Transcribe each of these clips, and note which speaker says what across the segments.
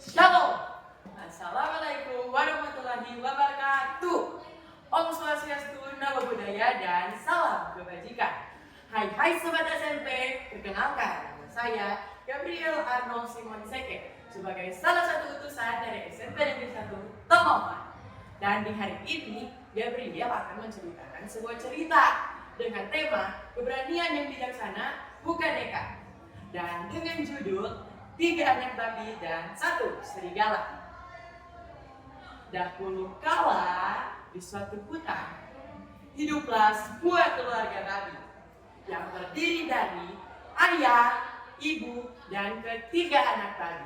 Speaker 1: Shalom. Assalamualaikum warahmatullahi wabarakatuh. Om Swastiastu, Namo Buddhaya, dan salam kebajikan. Hai Sobat SMP, perkenalkan nama saya Gabriel Arnold Simon Seke sebagai salah satu utusan dari SMP Negeri 1 Tomohon. Dan di hari ini, Gabriel akan menceritakan sebuah cerita dengan tema keberanian yang bijaksana bukan nekat. Dan dengan judul 3 anak babi dan 1 serigala. Dahulu kala di suatu hutan, hiduplah sebuah keluarga babi yang terdiri dari ayah, ibu, dan ketiga anak babi.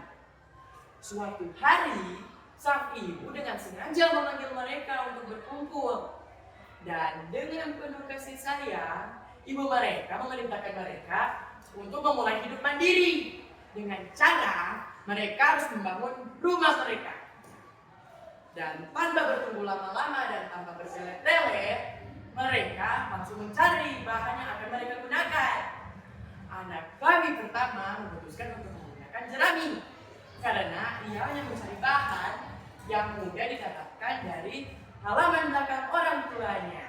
Speaker 1: Suatu hari, sang ibu dengan sengaja memanggil mereka untuk berkumpul. Dan dengan penuh kasih sayang, ibu mereka memerintahkan mereka untuk memulai hidup mandiri. Dengan cara mereka harus membangun rumah mereka. Dan tanpa bertunggu lama-lama dan tanpa bertele-tele, mereka langsung mencari bahan yang akan mereka gunakan. Anak babi pertama memutuskan untuk menggunakan jerami karena ia hanya mencari bahan yang mudah didapatkan dari halaman belakang orang tuanya.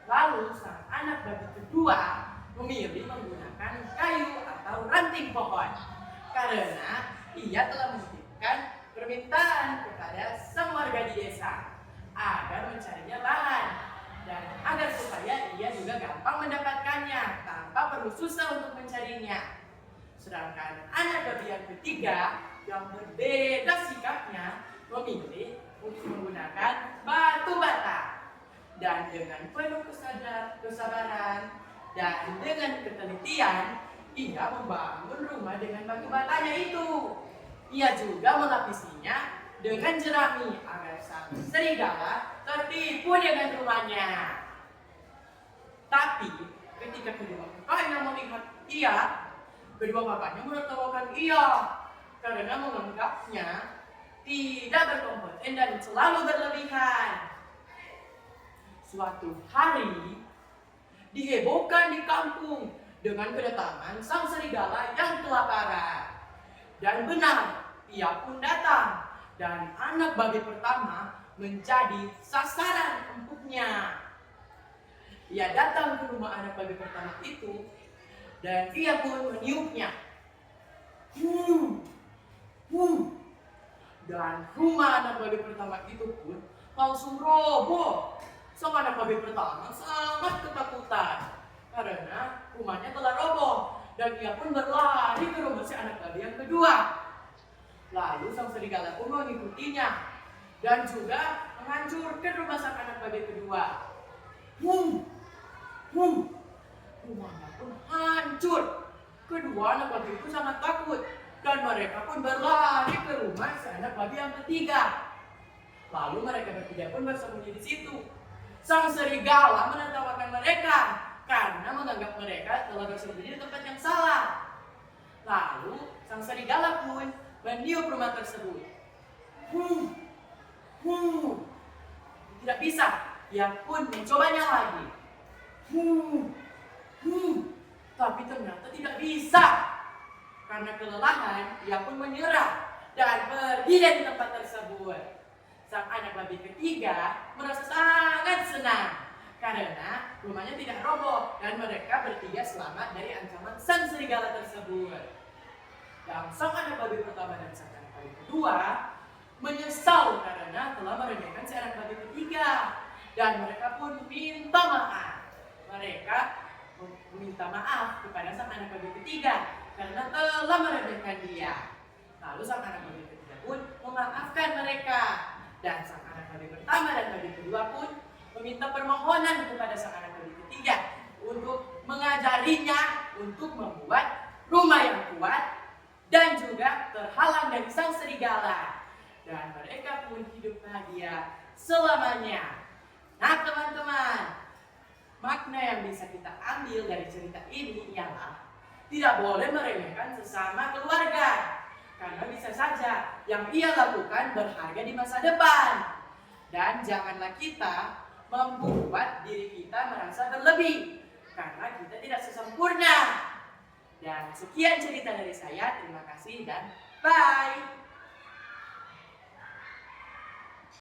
Speaker 1: Lalu sang anak babi kedua memilih menggunakan kayu atau ranting pohon karena ia telah menitipkan permintaan kepada sang warga di desa agar mencarinya bahan dan agar supaya ia juga gampang mendapatkannya tanpa perlu susah untuk mencarinya. Sedangkan anak babi yang ketiga yang berbeda sikapnya memilih untuk menggunakan batu bata. Dan dengan penuh kesabaran dan dengan ketelitian, ia membangun rumah dengan batu batanya itu. Ia juga melapisinya dengan jerami agar sang serigala tertipu dengan rumahnya. Tapi ketika kedua kakaknya melihat ia, kedua kakaknya menertawakan ia karena menganggapnya tidak berkompeten dan selalu berlebihan. Suatu hari, dihebohkan di kampung dengan kedatangan sang serigala yang kelaparan. Dan benar, ia pun datang dan anak babi pertama menjadi sasaran empuknya. Ia datang ke rumah anak babi pertama itu dan ia pun meniupnya. Dan rumah anak babi pertama itu pun langsung roboh. Sang anak babi pertama sangat ketakutan karena rumahnya telah roboh dan ia pun berlari ke rumah si anak babi yang kedua. Lalu sang serigala pun mengikutinya dan juga menghancurkan rumah sang anak babi kedua. Rumahnya pun hancur. Kedua anak babi itu sangat takut dan mereka pun berlari ke rumah si anak babi yang ketiga. Lalu mereka bertiga pun bersembunyi di situ. Sang serigala menertawakan mereka karena menganggap mereka telah bersembunyi di tempat yang salah. Lalu sang serigala pun meniup rumah tersebut. Tidak bisa, ia pun mencobanya lagi. Tapi ternyata tidak bisa. Karena kelelahan, ia pun menyerah dan pergi dari tempat tersebut. Sang anak babi ketiga merasa sangat senang karena rumahnya tidak roboh dan mereka bertiga selamat dari ancaman sang serigala tersebut. Dan sang anak babi pertama dan sang anak babi kedua menyesal karena telah meremehkan si anak babi ketiga dan mereka pun minta maaf. Mereka meminta maaf kepada sang anak babi ketiga karena telah meremehkan dia. Lalu sang anak babi ketiga pun memaafkan mereka. Dan sang anak babi pertama dan babi kedua pun meminta permohonan kepada sang anak babi ketiga untuk mengajarinya untuk membuat rumah yang kuat dan juga terhalang dari sang serigala. Dan mereka pun hidup bahagia selamanya. Nah teman-teman, makna yang bisa kita ambil dari cerita ini ialah tidak boleh meremehkan sesama keluarga. Karena bisa saja yang ia lakukan berharga di masa depan. Dan janganlah kita membuat diri kita merasa berlebih. Karena kita tidak sesempurna. Dan sekian cerita dari saya. Terima kasih dan bye.